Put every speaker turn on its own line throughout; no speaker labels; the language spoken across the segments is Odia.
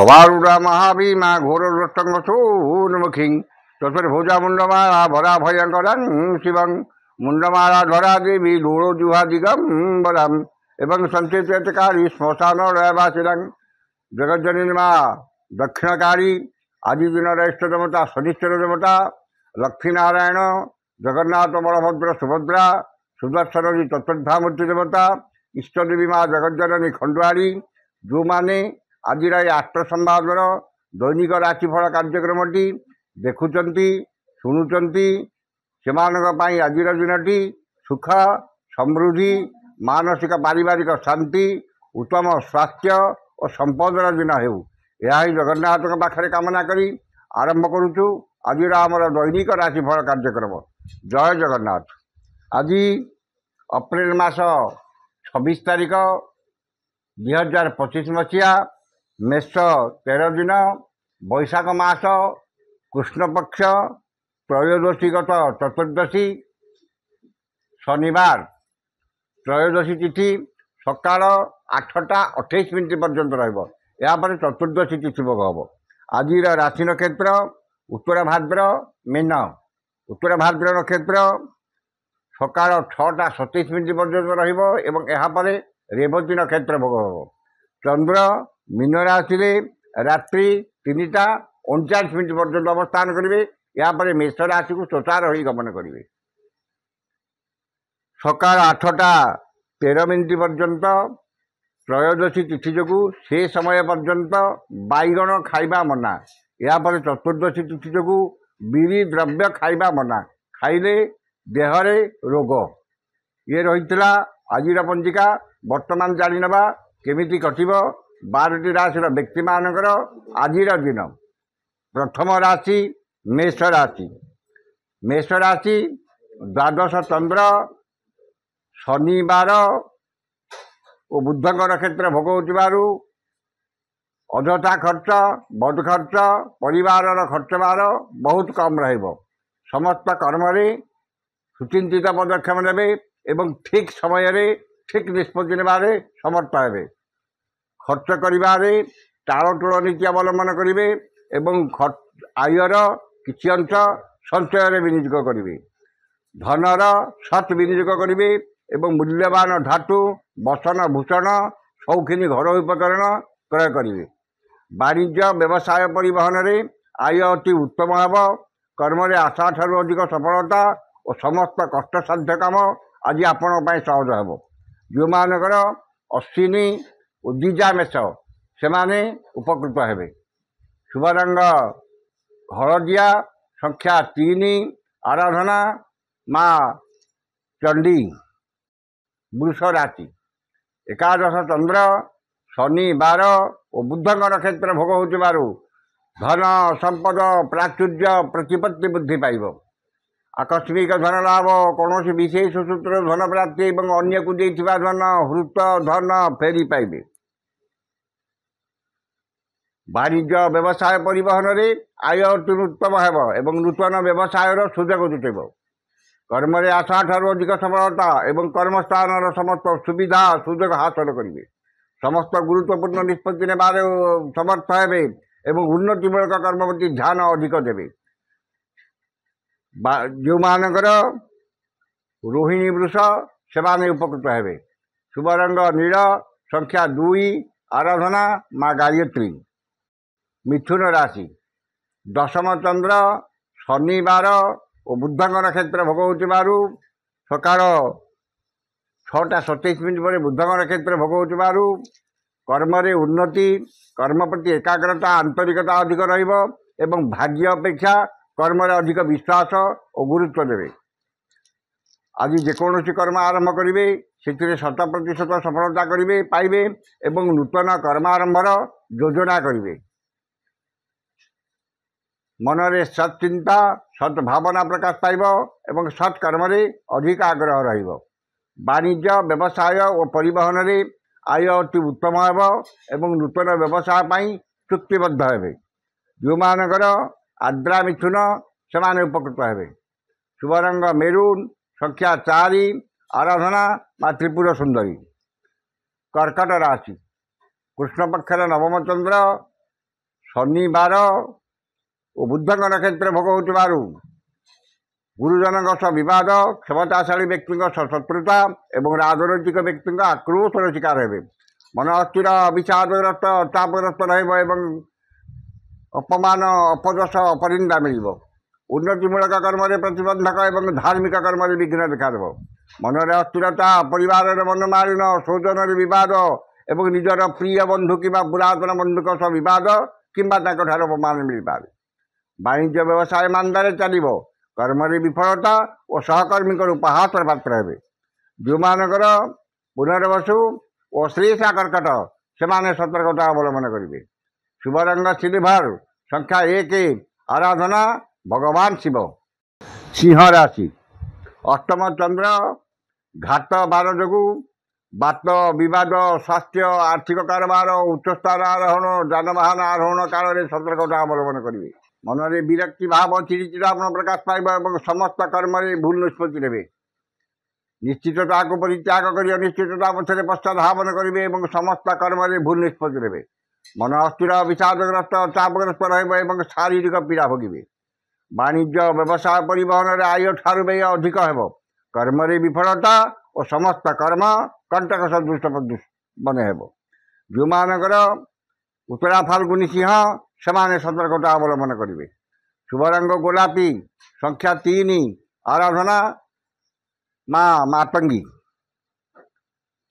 সবারুড়া মহাভীমা ঘোর রোষ্টঙ্গসূন্মুখী চতুর্ভুজা মুন্ডমালা ভরা ভয়ঙ্করাং শিবং মুন্ডমালা ধরা দেবী দূরজুহা দিগম্বরাম এবং সঞ্চেতকারী শ্মশান রয়বাসিরাং জগজ্জনীর মা দক্ষিণকারী আদিদিনের ইষ্টদেবতা শনিশ্চর দেবতা লক্ষ্মীনারায়ণ জগন্নাথ বলভদ্র সুভদ্রা সুদর্শনী চতুর্ধামূর্তি দেবতা ইষ্টদেবী মা জগজ্জননী ଖଣ୍ଡୁଆରୀ ଯେଉଁମାନେ ଆଜିର ଏ ଆଷ୍ଟ୍ରସମ୍ବାଦର ଦୈନିକ ରାଶିଫଳ କାର୍ଯ୍ୟକ୍ରମଟି ଦେଖୁଛନ୍ତି ଶୁଣୁଛନ୍ତି ସେମାନଙ୍କ ପାଇଁ ଆଜିର ଦିନଟି ସୁଖ ସମୃଦ୍ଧି ମାନସିକ ପାରିବାରିକ ଶାନ୍ତି ଉତ୍ତମ ସ୍ୱାସ୍ଥ୍ୟ ଓ ସମ୍ପଦର ଦିନ ହେଉ ଏହା ହିଁ ଜଗନ୍ନାଥଙ୍କ ପାଖରେ କାମନା କରି ଆରମ୍ଭ କରୁଛୁ ଆଜିର ଆମର ଦୈନିକ ରାଶିଫଳ କାର୍ଯ୍ୟକ୍ରମ। ଜୟ ଜଗନ୍ନାଥ। ଆଜି ଅପ୍ରେଲ ମାସ 26 ତାରିଖ 2025 ମସିହା ମେଷ 13 ଦିନ ବୈଶାଖ ମାସ କୃଷ୍ଣପକ୍ଷ ତ୍ରୟୋଦଶୀଗତ ଚତୁର୍ଦ୍ଦଶୀ ଶନିବାର ତ୍ରୟୋଦଶୀ ତିଥି ସକାଳ 8ଟା 28 ମିନିଟ୍ ପର୍ଯ୍ୟନ୍ତ ରହିବ। ଏହାପରେ ଚତୁର୍ଦ୍ଦଶୀ ତିଥି ଭୋଗ ହେବ। ଆଜିର ରାଶି ନକ୍ଷତ୍ର ଉତ୍ତର ଭାଦ୍ର ମୀନ। ଉତ୍ତର ଭାଦ୍ର ନକ୍ଷତ୍ର ସକାଳ 6ଟା 27 ମିନିଟ୍ ପର୍ଯ୍ୟନ୍ତ ରହିବ ଏବଂ ଏହାପରେ ରେବତୀ ନକ୍ଷତ୍ର ଭୋଗ ହେବ। ଚନ୍ଦ୍ର ମୀନ ରାଶିରେ ରାତ୍ରି 3ଟା 39 ମିନିଟ୍ ପର୍ଯ୍ୟନ୍ତ ଅବସ୍ଥାନ କରିବେ। ଏହାପରେ ମେଷ ରାଶିକୁ ସ୍ୱଚାର ହୋଇ ଗମନ କରିବେ। ସକାଳ 8ଟା 13 ମିନିଟ୍ ପର୍ଯ୍ୟନ୍ତ ତ୍ରୟୋଦଶୀ ତିଥି ଯୋଗୁଁ ସେ ସମୟ ପର୍ଯ୍ୟନ୍ତ ବାଇଗଣ ଖାଇବା ମନା। ଏହାପରେ ଚତୁର୍ଦ୍ଦଶୀ ତିଥି ଯୋଗୁଁ ବିରି ଦ୍ରବ୍ୟ ଖାଇବା ମନା, ଖାଇଲେ ଦେହରେ ରୋଗ। ଇଏ ରହିଥିଲା ଆଜିର ପଞ୍ଜିକା। ବର୍ତ୍ତମାନ ଜାଣିନେବା କେମିତି କଟିବ 12ଟି ରାଶିର ବ୍ୟକ୍ତିମାନଙ୍କର ଆଜିର ଦିନ। ପ୍ରଥମ ରାଶି ମେଷ ରାଶି। ମେଷ ରାଶି ଦ୍ୱାଦଶ ଚନ୍ଦ୍ର ଶନିବାର ଓ ବୁଧଙ୍କ ନକ୍ଷତ୍ର ଭୋଗ ହେଉଥିବାରୁ ଅଯଥା ଖର୍ଚ୍ଚ ବଦ ଖର୍ଚ୍ଚ ପରିବାରର ଖର୍ଚ୍ଚଭାର ବହୁତ କମ୍ ରହିବ। ସମସ୍ତ କର୍ମରେ ସୁଚିନ୍ତିତ ପଦକ୍ଷେପ ନେବେ ଏବଂ ଠିକ୍ ସମୟରେ ଠିକ୍ ନିଷ୍ପତ୍ତି ନେବାରେ ସମର୍ଥ ହେବେ। ଖର୍ଚ୍ଚ କରିବାରେ ଟାଳଟୁଳ ନୀତି ଅବଲମ୍ବନ କରିବେ ଏବଂ ଆୟର କିଛି ଅଂଶ ସଞ୍ଚୟରେ ବିନିଯୋଗ କରିବେ। ଧନର ସତ୍ ବିନିଯୋଗ କରିବେ ଏବଂ ମୂଲ୍ୟବାନ ଧାତୁ ବସନ ଭୂଷଣ ସୌଖିନୀ ଘରୋଇ ଉପକରଣ କ୍ରୟ କରିବେ। ବାଣିଜ୍ୟ ବ୍ୟବସାୟ ପରିବହନରେ ଆୟ ଅତି ଉତ୍ତମ ହେବ। କର୍ମରେ ଆଶାଠାରୁ ଅଧିକ ସଫଳତା ଓ ସମସ୍ତ କଷ୍ଟସାଧ୍ୟ କାମ ଆଜି ଆପଣଙ୍କ ପାଇଁ ସହଜ ହେବ। ଯେଉଁମାନଙ୍କର ଅଶ୍ୱିନୀ ଓ ଦ୍ୱିଜା ମେଷ ସେମାନେ ଉପକୃତ ହେବେ। ଶୁଭ ରଙ୍ଗ ହଳଦିଆ, ସଂଖ୍ୟା 3, ଆରାଧନା ମା ଚଣ୍ଡୀ। ବୃଷ ରାଶି ଏକାଦଶ ଚନ୍ଦ୍ର ଶନିବାର ଓ ବୁଧଙ୍କ ନକ୍ଷତ୍ର ଭୋଗ ହେଉଥିବାରୁ ଧନ ସମ୍ପଦ ପ୍ରାଚୁର୍ଯ୍ୟ ପ୍ରତିପତ୍ତି ବୃଦ୍ଧି ପାଇବ। ଆକସ୍ମିକ ଧନ ଲାଭ, କୌଣସି ବିଶେଷ ସୂତ୍ରରେ ଧନ ପ୍ରାପ୍ତି ଏବଂ ଅନ୍ୟକୁ ଦେଇଥିବା ଧନ ହୃତ ଧନ ଫେରି ପାଇବେ। ବାଣିଜ୍ୟ ବ୍ୟବସାୟ ପରିବହନରେ ଆୟ ଅତି ଉତ୍ତମ ହେବ ଏବଂ ନୂତନ ବ୍ୟବସାୟର ସୁଯୋଗ ଜୁଟିବ। କର୍ମରେ ଆଶାଠାରୁ ଅଧିକ ସଫଳତା ଏବଂ କର୍ମସ୍ଥାନର ସମସ୍ତ ସୁବିଧା ସୁଯୋଗ ହାସଲ କରିବେ। ସମସ୍ତ ଗୁରୁତ୍ୱପୂର୍ଣ୍ଣ ନିଷ୍ପତ୍ତି ନେବାରେ ସମର୍ଥ ହେବେ ଏବଂ ଉନ୍ନତିମୂଳକ କର୍ମ ପ୍ରତି ଧ୍ୟାନ ଅଧିକ ଦେବେ। ଯେଉଁମାନଙ୍କର ରୋହିଣୀ ବୃଷ ସେମାନେ ଉପକୃତ ହେବେ। ଶୁଭ ରଙ୍ଗ ନୀଳ, ସଂଖ୍ୟା 2, ଆରାଧନା ମା ଗାୟତ୍ରୀ। ମିଥୁନ ରାଶି ଦଶମ ଚନ୍ଦ୍ର ଶନିବାର ଓ ବୁଧଙ୍କ ନକ୍ଷତ୍ର ଭୋଗ ହେଉଥିବାରୁ ସକାଳ 6ଟା 27 ମିନିଟ୍ ପରେ ବୁଧଙ୍କ ନକ୍ଷତ୍ର ଭୋଗ ହେଉଥିବାରୁ କର୍ମରେ ଉନ୍ନତି, କର୍ମ ପ୍ରତି ଏକାଗ୍ରତା ଆନ୍ତରିକତା ଅଧିକ ରହିବ ଏବଂ ଭାଗ୍ୟ ଅପେକ୍ଷା କର୍ମରେ ଅଧିକ ବିଶ୍ୱାସ ଓ ଗୁରୁତ୍ୱ ଦେବେ। ଆଜି ଯେକୌଣସି କର୍ମ ଆରମ୍ଭ କରିବେ ସେଥିରେ 100% ସଫଳତା ପାଇବେ ଏବଂ ନୂତନ କର୍ମ ଆରମ୍ଭର ଯୋଜନା କରିବେ। ମନରେ ସତ୍ ଚିନ୍ତା ସତ୍ ଭାବନା ପ୍ରକାଶ ପାଇବ ଏବଂ ସତ୍ କର୍ମରେ ଅଧିକ ଆଗ୍ରହ ରହିବ। ବାଣିଜ୍ୟ ବ୍ୟବସାୟ ଓ ପରିବହନରେ ଆୟ ଅତି ଉତ୍ତମ ହେବ ଏବଂ ନୂତନ ବ୍ୟବସାୟ ପାଇଁ ଚୁକ୍ତିବଦ୍ଧ ହେବେ। ଯେଉଁମାନଙ୍କର ଆଦ୍ରା ମିଥୁନ ସେମାନେ ଉପକୃତ ହେବେ। ଶୁଭ ରଙ୍ଗ ମେରୁନ୍, ସଂଖ୍ୟା 4, ଆରାଧନା ମା ତ୍ରିପୁର ସୁନ୍ଦରୀ। କର୍କଟ ରାଶି କୃଷ୍ଣପକ୍ଷର ନବମ ଚନ୍ଦ୍ର ଶନିବାର ଓ ବୁଧଙ୍କ ନକ୍ଷତ୍ର ଭୋଗ ହେଉଥିବାରୁ ଗୁରୁଜନଙ୍କ ସହ ବିବାଦ, କ୍ଷମତାଶାଳୀ ବ୍ୟକ୍ତିଙ୍କ ସହ ଶତ୍ରୁତା ଏବଂ ରାଜନୈତିକ ବ୍ୟକ୍ତିଙ୍କ ଆକ୍ରୋଶର ଶିକାର ହେବେ। ମନ ଅସ୍ଥିର, ବିଷାଦଗ୍ରସ୍ତ, ଚାପଗ୍ରସ୍ତ ରହିବ ଏବଂ ଅପମାନ, ଅପଯଶ, ଅପରିନ୍ଦା ମିଳିବ। ଉନ୍ନତିମୂଳକ କର୍ମରେ ପ୍ରତିବନ୍ଧକ ଏବଂ ଧାର୍ମିକ କର୍ମରେ ବିଘ୍ନ ଦେଖାଦେବ। ମନରେ ଅସ୍ଥିରତା, ପରିବାରରେ ମନମାଳିନ, ସ୍ୱଜନରେ ବିବାଦ ଏବଂ ନିଜର ପ୍ରିୟ ବନ୍ଧୁ କିମ୍ବା ପୁରାତନ ବନ୍ଧୁଙ୍କ ସହ ବିବାଦ କିମ୍ବା ତାଙ୍କଠାରୁ ଅପମାନ ମିଳିପାରେ। ବାଣିଜ୍ୟ ବ୍ୟବସାୟ ମାନ୍ଦାରେ ଚାଲିବ। କର୍ମରେ ବିଫଳତା ଓ ସହକର୍ମୀଙ୍କର ଉପହାସର ପାତ୍ର ହେବେ। ଯେଉଁମାନଙ୍କର ପୁନର୍ବସୁ ଓ ଶ୍ଳେଷା କର୍କଟ ସେମାନେ ସତର୍କତା ଅବଲମ୍ବନ କରିବେ। ଶୁଭ ରଙ୍ଗ ସିଲଭର, ସଂଖ୍ୟା 1, ଆରାଧନା ଭଗବାନ ଶିବ। ସିଂହ ରାଶି, ଅଷ୍ଟମ ଚନ୍ଦ୍ର ଘାତ ବାର ଯୋଗୁଁ ବାତ, ବିବାଦ, ସ୍ୱାସ୍ଥ୍ୟ, ଆର୍ଥିକ କାରବାର, ଉଚ୍ଚସ୍ଥାନ ଆରୋହଣ, ଯାନବାହନ ଆରୋହଣ କାଳରେ ସତର୍କତା ଅବଲମ୍ବନ କରିବେ। ମନରେ ବିରକ୍ତି ଭାବ, ଚିଡ଼ିଚିଡ଼ାପଣ ପ୍ରକାଶ ପାଇବ ଏବଂ ସମସ୍ତ କର୍ମରେ ଭୁଲ ନିଷ୍ପତ୍ତି ନେବେ। ନିଶ୍ଚିତତାକୁ ପରିତ୍ୟାଗ କରି ଅନିଶ୍ଚିତତା ପଛରେ ପଶ୍ଚାଧାବନ କରିବେ ଏବଂ ସମସ୍ତ କର୍ମରେ ଭୁଲ ନିଷ୍ପତ୍ତି ନେବେ। ମନ ଅସ୍ଥିର, ବିଷାଦଗ୍ରସ୍ତ, ଚାପଗ୍ରସ୍ତ ରହିବ ଏବଂ ଶାରୀରିକ ପୀଡ଼ା ଭୋଗିବେ। ବାଣିଜ୍ୟ, ବ୍ୟବସାୟ, ପରିବହନରେ ଆୟ ଠାରୁ ବ୍ୟୟ ଅଧିକ ହେବ। କର୍ମରେ ବିଫଳତା ଓ ସମସ୍ତ କର୍ମ କଣ୍ଟକ ସଦୃଶ ମନେ ହେବ। ଯେଉଁମାନଙ୍କର ଉତ୍ତରା ଫାଲ୍ଗୁନୀ ସିଂହ ସେମାନେ ସତର୍କତା ଅବଲମ୍ବନ କରିବେ। ଶୁଭ ରଙ୍ଗ ଗୋଲାପୀ, ସଂଖ୍ୟା 3, ଆରାଧନା ମା ମାତଙ୍ଗୀ।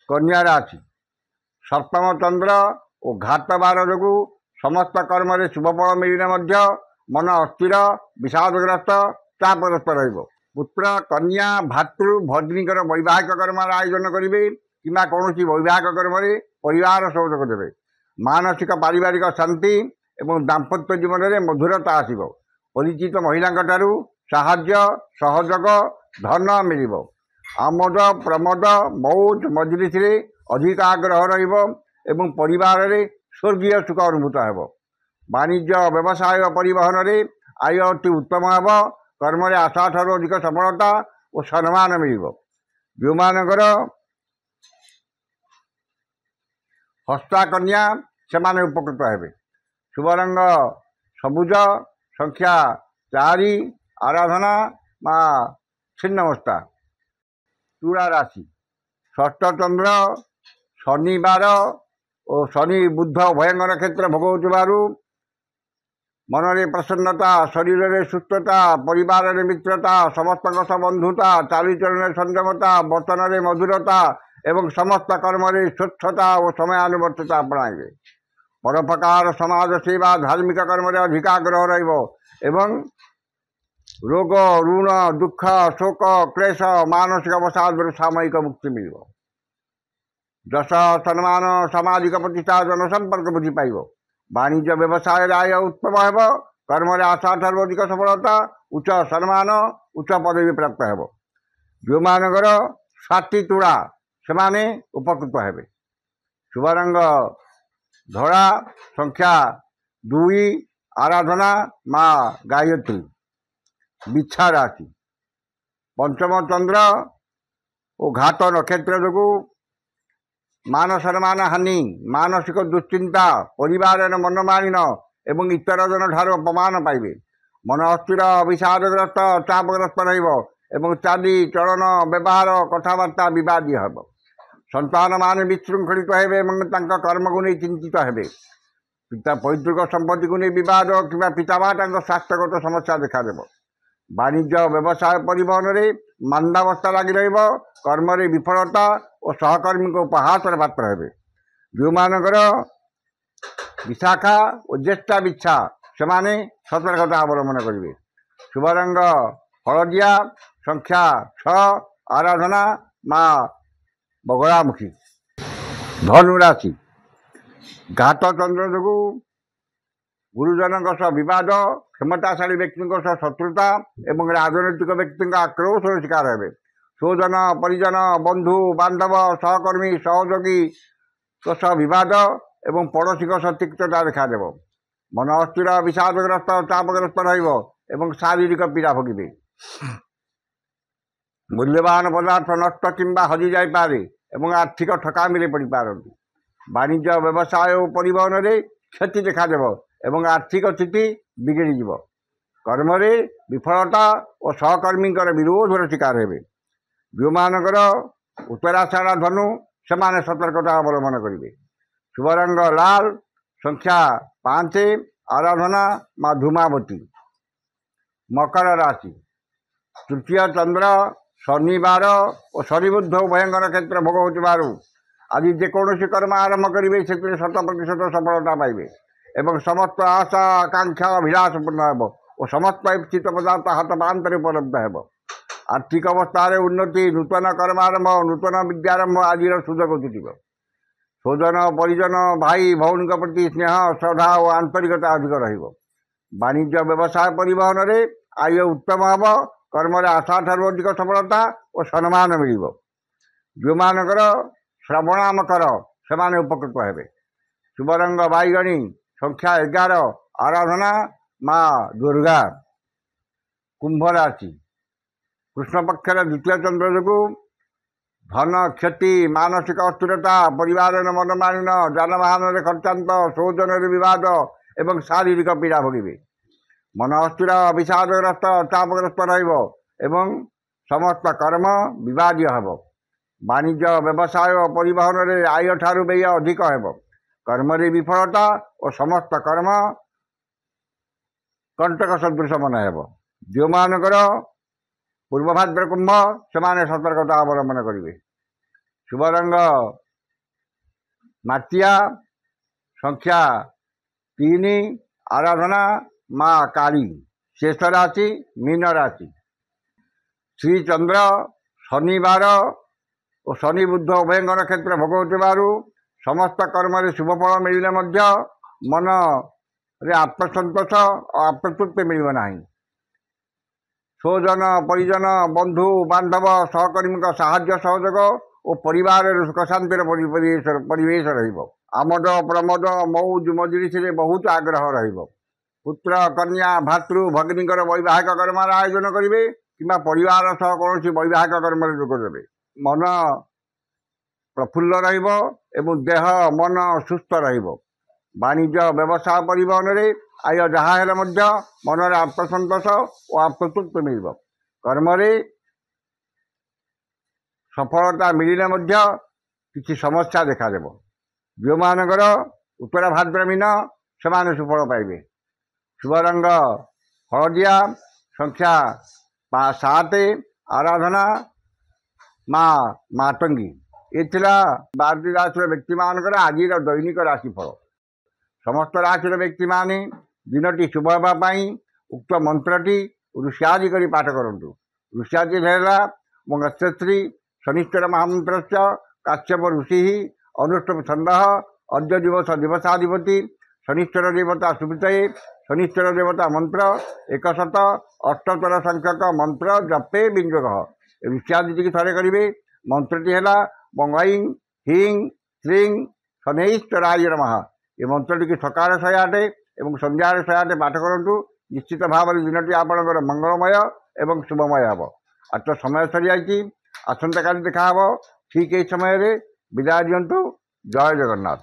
କନ୍ୟା ରାଶି, ସପ୍ତମ ଚନ୍ଦ୍ର ଓ ଘାତ ବାର ଯୋଗୁଁ ସମସ୍ତ କର୍ମରେ ଶୁଭଫଳ ମିଳିଲେ ମଧ୍ୟ ମନ ଅସ୍ଥିର, ବିଷାଦଗ୍ରସ୍ତ, ଚାପଗ୍ରସ୍ତ ରହିବ। ପୁତ୍ର, କନ୍ୟା, ଭାତୃ, ଭଗ୍ନୀଙ୍କର ବୈବାହିକ କର୍ମର ଆୟୋଜନ କରିବେ କିମ୍ବା କୌଣସି ବୈବାହିକ କର୍ମରେ ପରିବାର ସହଯୋଗ ଦେବେ। ମାନସିକ ପାରିବାରିକ ଶାନ୍ତି ଏବଂ ଦାମ୍ପତ୍ୟ ଜୀବନରେ ମଧୁରତା ଆସିବ। ପରିଚିତ ମହିଳାଙ୍କଠାରୁ ସାହାଯ୍ୟ, ସହଯୋଗ, ଧନ ମିଳିବ। ଆମୋଦ ପ୍ରମୋଦ, ମଉଜ ମଜଲିସରେ ଅଧିକ ଆଗ୍ରହ ରହିବ ଏବଂ ପରିବାରରେ ସ୍ୱର୍ଗୀୟ ସୁଖ ଅନୁଭୂତ ହେବ। ବାଣିଜ୍ୟ, ବ୍ୟବସାୟ, ପରିବହନରେ ଆୟ ଅତି ଉତ୍ତମ ହେବ। କର୍ମରେ ଆଶାଠାରୁ ଅଧିକ ସଫଳତା ଓ ସମ୍ମାନ ମିଳିବ। ଯେଉଁମାନଙ୍କର ହସ୍ତା କନ୍ୟା ସେମାନେ ଉପକୃତ ହେବେ। ଶୁଭ ରଙ୍ଗ ସବୁଜ, ସଂଖ୍ୟା 4, ଆରାଧନା ମା ଛିନ୍ନମସ୍ତା। ତୁଳା ରାଶି, ଷଷ୍ଠ ଚନ୍ଦ୍ର ଶନିବାର ଓ ଶନି ବୁଧ ଉଭୟଙ୍କ ନକ୍ଷତ୍ର ଭୋଗ ହେଉଥିବାରୁ ମନରେ ପ୍ରସନ୍ନତା, ଶରୀରରେ ସୁସ୍ଥତା, ପରିବାରରେ ମିତ୍ରତା, ସମସ୍ତଙ୍କ ସହ ବନ୍ଧୁତା, ଚାଲିଚଳନରେ ସଂଯମତା, ବର୍ତ୍ତନରେ ମଧୁରତା ଏବଂ ସମସ୍ତ କର୍ମରେ ସ୍ୱଚ୍ଛତା ଓ ସମୟାନୁବର୍ତ୍ତିତା ଆପଣାଇବେ। ପରୋପକାର, ସମାଜ ସେବା, ଧାର୍ମିକ କର୍ମରେ ଅଧିକ ଆଗ୍ରହ ରହିବ ଏବଂ ରୋଗ, ଋଣ, ଦୁଃଖ, ଶୋକ, କ୍ଲେଶ, ମାନସିକ ଅବସାଦରୁ ସାମୟିକ ମୁକ୍ତି ମିଳିବ। ଯଶ, ସମ୍ମାନ, ସାମାଜିକ ପ୍ରତିଷ୍ଠା, ଜନସମ୍ପର୍କ ବୃଦ୍ଧି ପାଇବ। ବାଣିଜ୍ୟ ବ୍ୟବସାୟରେ ଆୟ ଉତ୍ତମ ହେବ। କର୍ମରେ ଆଶାଠାରୁ ଅଧିକ ସଫଳତା, ଉଚ୍ଚ ସମ୍ମାନ, ଉଚ୍ଚ ପଦବୀ ପ୍ରାପ୍ତ ହେବ। ଯେଉଁମାନଙ୍କର ସ୍ୱାତି ତୁଳା ସେମାନେ ଉପକୃତ ହେବେ। ଶୁଭ ରଙ୍ଗ ଧଳା, ସଂଖ୍ୟା 2, ଆରାଧନା ମା ଗାୟତ୍ରୀ। ବିଛା ରାଶି, ପଞ୍ଚମ ଚନ୍ଦ୍ର ଓ ଘାତ ନକ୍ଷତ୍ର ଯୋଗୁଁ ମାନ ସମ୍ମାନ ହାନି, ମାନସିକ ଦୁଶ୍ଚିନ୍ତା, ପରିବାରର ମନମାଳିନ ଏବଂ ଇତର ଜଣଠାରୁ ଅପମାନ ପାଇବେ। ମନ ଅସ୍ଥିର, ବିଷାଦଗ୍ରସ୍ତ, ଚାପଗ୍ରସ୍ତ ରହିବ ଏବଂ ଚାଲି ଚଳନ, ବ୍ୟବହାର, କଥାବାର୍ତ୍ତା ବିବାଦୀୟ ହେବ। ସନ୍ତାନମାନେ ବିଶୃଙ୍ଖଳିତ ହେବେ ଏବଂ ତାଙ୍କ କର୍ମକୁ ନେଇ ଚିନ୍ତିତ ହେବେ। ପିତା ପୈତୃକ ସମ୍ପତ୍ତିକୁ ନେଇ ବିବାଦ କିମ୍ବା ପିତାମାତାଙ୍କ ସ୍ୱାସ୍ଥ୍ୟଗତ ସମସ୍ୟା ଦେଖାଦେବ। ବାଣିଜ୍ୟ, ବ୍ୟବସାୟ, ପରିବହନରେ ମାନ୍ଦାବସ୍ଥା ଲାଗି ରହିବ। କର୍ମରେ ବିଫଳତା ଓ ସହକର୍ମୀଙ୍କ ଉପହାସର ପାତ୍ର ହେବେ। ଯେଉଁମାନଙ୍କର ବିଶାଖା ଓ ଜ୍ୟେଷ୍ଠା ବିଚ୍ଛା ସେମାନେ ସତର୍କତା ଅବଲମ୍ବନ କରିବେ। ଶୁଭ ରଙ୍ଗ ହଳଦିଆ, ସଂଖ୍ୟା 6, ଆରାଧନା ମା ବଗଳାମୁଖୀ। ଧନୁ ରାଶି, ଘାତ ଚନ୍ଦ୍ର ଯୋଗୁଁ ଗୁରୁଜନଙ୍କ ସହ ବିବାଦ, କ୍ଷମତାଶାଳୀ ବ୍ୟକ୍ତିଙ୍କ ସହ ଶତ୍ରୁତା ଏବଂ ରାଜନୈତିକ ବ୍ୟକ୍ତିଙ୍କ ଆକ୍ରୋଶର ଶିକାର ହେବେ। ସ୍ୱଜନ, ପରିଜନ, ବନ୍ଧୁ ବାନ୍ଧବ, ସହକର୍ମୀ, ସହଯୋଗୀଙ୍କ ସହ ବିବାଦ ଏବଂ ପଡ଼ୋଶୀଙ୍କ ସହ ତିକ୍ତତା ଦେଖାଦେବ। ମନ ଅସ୍ଥିର, ବିଷାଦଗ୍ରସ୍ତ, ଚାପଗ୍ରସ୍ତ ରହିବ ଏବଂ ଶାରୀରିକ ପୀଡ଼ା ଭୋଗିବେ। ମୂଲ୍ୟବାନ ପଦାର୍ଥ ନଷ୍ଟ କିମ୍ବା ହଜିଯାଇପାରେ ଏବଂ ଆର୍ଥିକ ଠକାମିରେ ପଡ଼ିପାରନ୍ତି। ବାଣିଜ୍ୟ, ବ୍ୟବସାୟ ଓ ପରିବହନରେ କ୍ଷତି ଦେଖାଦେବ ଏବଂ ଆର୍ଥିକ ସ୍ଥିତି ବିଗିଡ଼ିଯିବ। କର୍ମରେ ବିଫଳତା ଓ ସହକର୍ମୀଙ୍କର ବିରୋଧର ଶିକାର ହେବେ। ଯେଉଁମାନଙ୍କର ଉତ୍ତରାଷାଢ଼ ଧନୁ ସେମାନେ ସତର୍କତା ଅବଲମ୍ବନ କରିବେ। ଶୁଭ ରଙ୍ଗ ଲାଲ, ସଂଖ୍ୟା 5, ଆରାଧନା ମା ଧୂମାବତୀ। ମକର ରାଶି, ତୃତୀୟ ଚନ୍ଦ୍ର, ଶନିବାର ଓ ଶନିବୁଦ୍ଧ ଉଭୟଙ୍କର କ୍ଷେତ୍ର ଭୋଗ ହେଉଥିବାରୁ ଆଜି ଯେକୌଣସି କର୍ମ ଆରମ୍ଭ କରିବେ ସେଥିରେ 100% ସଫଳତା ପାଇବେ ଏବଂ ସମସ୍ତ ଆଶା ଆକାଂକ୍ଷା ଅଭିଳାଷ ପୂର୍ଣ୍ଣ ହେବ ଓ ସମସ୍ତ ଇପ୍ସିତ ପଦାର୍ଥ ହାତ ପାନ୍ତରେ ଉପଲବ୍ଧ ହେବ। ଆର୍ଥିକ ଅବସ୍ଥାରେ ଉନ୍ନତି, ନୂତନ କର୍ମ ଆରମ୍ଭ, ନୂତନ ବିଦ୍ୟାରମ୍ଭ ଆଜିର ସୁଯୋଗ ଜୁଟିବ। ସ୍ୱଜନ, ପରିଜନ, ଭାଇ ଭଉଣୀଙ୍କ ପ୍ରତି ସ୍ନେହ, ଶ୍ରଦ୍ଧା ଓ ଆନ୍ତରିକତା ଅଧିକ ରହିବ। ବାଣିଜ୍ୟ, ବ୍ୟବସାୟ, ପରିବହନରେ ଆୟ ଉତ୍ତମ ହେବ। କର୍ମରେ ଆଶା ଠାରୁ ଅଧିକ ସଫଳତା ଓ ସମ୍ମାନ ମିଳିବ। ଯେଉଁମାନଙ୍କର ଶ୍ରବଣ ମକର ସେମାନେ ଉପକୃତ ହେବେ। ଶୁଭ ରଙ୍ଗ ବାଇଗଣୀ, ସଂଖ୍ୟା 11, ଆରାଧନା ମା ଦୁର୍ଗା। କୁମ୍ଭ ରାଶି, କୃଷ୍ଣପକ୍ଷର ଦ୍ୱିତୀୟ ଚନ୍ଦ୍ର ଯୋଗୁଁ ଧନ କ୍ଷତି, ମାନସିକ ଅସ୍ଥିରତା, ପରିବାରରେ ମନମାଳିନ୍ୟ, ଯାନବାହନରେ ଖର୍ଚ୍ଚାନ୍ତ, ସ୍ୱଜନରେ ବିବାଦ ଏବଂ ଶାରୀରିକ ପୀଡ଼ା ଭୋଗିବେ। ମନ ଅସ୍ଥିର, ବିଷାଦଗ୍ରସ୍ତ, ଚାପଗ୍ରସ୍ତ ରହିବ ଏବଂ ସମସ୍ତ କର୍ମ ବିବାଦୀୟ ହେବ। ବାଣିଜ୍ୟ, ବ୍ୟବସାୟ ଓ ପରିବହନରେ ଆୟ ଠାରୁ ବ୍ୟୟ ଅଧିକ ହେବ। କର୍ମରେ ବିଫଳତା ଓ ସମସ୍ତ କର୍ମ କଣ୍ଟକ ସଦୃଶ ମନେ ହେବ। ଯେଉଁମାନଙ୍କର ପୂର୍ବଭାଦ୍ର କୁମ୍ଭ ସେମାନେ ସତର୍କତା ଅବଲମ୍ବନ କରିବେ। ଶୁଭ ରଙ୍ଗ ମାଟିଆ, ସଂଖ୍ୟା 3, ଆରାଧନା ମା କାଳୀ। ଶେଷ ରାଶି ମୀନ ରାଶି, ଶ୍ରୀଚନ୍ଦ୍ର, ଶନିବାର ଓ ଶନି ବୁଦ୍ଧ ଉଭୟଙ୍କର କ୍ଷେତ୍ର ଭୋଗ ହେଉଥିବାରୁ ସମସ୍ତ କର୍ମରେ ଶୁଭଫଳ ମିଳିଲେ ମଧ୍ୟ ମନରେ ଆତ୍ମସନ୍ତୋଷ ଓ ଆତ୍ମତୃପ୍ତି ମିଳିବ ନାହିଁ। ସ୍ୱଜନ, ପରିଜନ, ବନ୍ଧୁ ବାନ୍ଧବ, ସହକର୍ମୀଙ୍କ ସାହାଯ୍ୟ ସହଯୋଗ ଓ ପରିବାରରେ ସୁଖ ଶାନ୍ତିର ପରିବେଶ ରହିବ। ଆମୋଦ ପ୍ରମୋଦ ମଉଜ ମଜଲିସରେ ବହୁତ ଆଗ୍ରହ ରହିବ। ପୁତ୍ର, କନ୍ୟା, ଭାତୃ, ଭଗ୍ନୀଙ୍କର ବୈବାହିକ କର୍ମର ଆୟୋଜନ କରିବେ କିମ୍ବା ପରିବାର ସହ କୌଣସି ବୈବାହିକ କର୍ମରେ ଯୋଗ ଦେବେ। ମନ ପ୍ରଫୁଲ୍ଲ ରହିବ ଏବଂ ଦେହ ମନ ସୁସ୍ଥ ରହିବ। ବାଣିଜ୍ୟ, ବ୍ୟବସାୟ, ପରିବହନରେ ଆୟ ଯାହା ହେଲେ ମଧ୍ୟ ମନରେ ଆତ୍ମସନ୍ତୋଷ ଓ ଆତ୍ମତୃପ୍ତି ମିଳିବ। କର୍ମରେ ସଫଳତା ମିଳିଲେ ମଧ୍ୟ କିଛି ସମସ୍ୟା ଦେଖାଦେବ। ଯେଉଁମାନଙ୍କର ଉତ୍ତର ଭାଦ୍ର ମୀନ ସେମାନେ ସୁଫଳ ପାଇବେ। ଶୁଭ ରଙ୍ଗ ହଳଦିଆ, ସଂଖ୍ୟା 7, ଆରାଧନା ମା ମାତଙ୍ଗୀ। ଏ ଥିଲା 12ଟି ରାଶିର ବ୍ୟକ୍ତିମାନଙ୍କର ଆଜିର ଦୈନିକ ରାଶିଫଳ। ସମସ୍ତ ରାଶିର ବ୍ୟକ୍ତିମାନେ ଦିନଟି ଶୁଭ ହେବା ପାଇଁ ଉକ୍ତ ମନ୍ତ୍ରଟି ଋଷ୍ୟାଦି କରି ପାଠ କରନ୍ତୁ। ଋଷ୍ୟାଦି ହେଲା ମଙ୍ଗଶ୍ରୀ ଶନିଶ୍ଚର ମହାମନ୍ତ୍ରସ୍ୟ କାଶ୍ୟପ ଋଷି ଅନୁଷ୍ଠୁପ ଛନ୍ଦଃ ଅଦ୍ୟ ଦିବସ ଦିବସାଧିପତି ଶନିଶ୍ଚର ଦେବତା ସୁବିତୟେ ଶନିଶ୍ଚର ଦେବତା ମନ୍ତ୍ର 178 ସଂଖ୍ୟକ ମନ୍ତ୍ର ଜପେ ବିନିଯୋଗ। ଋଷ୍ୟାଦିଟିକି ଥରେ କରିବେ। ମନ୍ତ୍ରଟି ହେଲା ବଙ୍ଗାଇଂ ହିଂ ଶ୍ରୀଂ ଶନୈଶ୍ଚରାୟ ନମଃ। ଏ ମନ୍ତ୍ରଟିକି ସକାଳେ 108 ଏବଂ ସନ୍ଧ୍ୟାରେ 108 ପାଠ କରନ୍ତୁ। ନିଶ୍ଚିତ ଭାବରେ ଦିନଟି ଆପଣଙ୍କର ମଙ୍ଗଳମୟ ଏବଂ ଶୁଭମୟ ହେବ। ଆଜି ତ ସମୟ ସରିଯାଇଛି। ଆସନ୍ତାକାଲି ଦେଖା ହେବ ଠିକ୍ ଏହି ସମୟରେ। ବିଦାୟ ଦିଅନ୍ତୁ। ଜୟ ଜଗନ୍ନାଥ।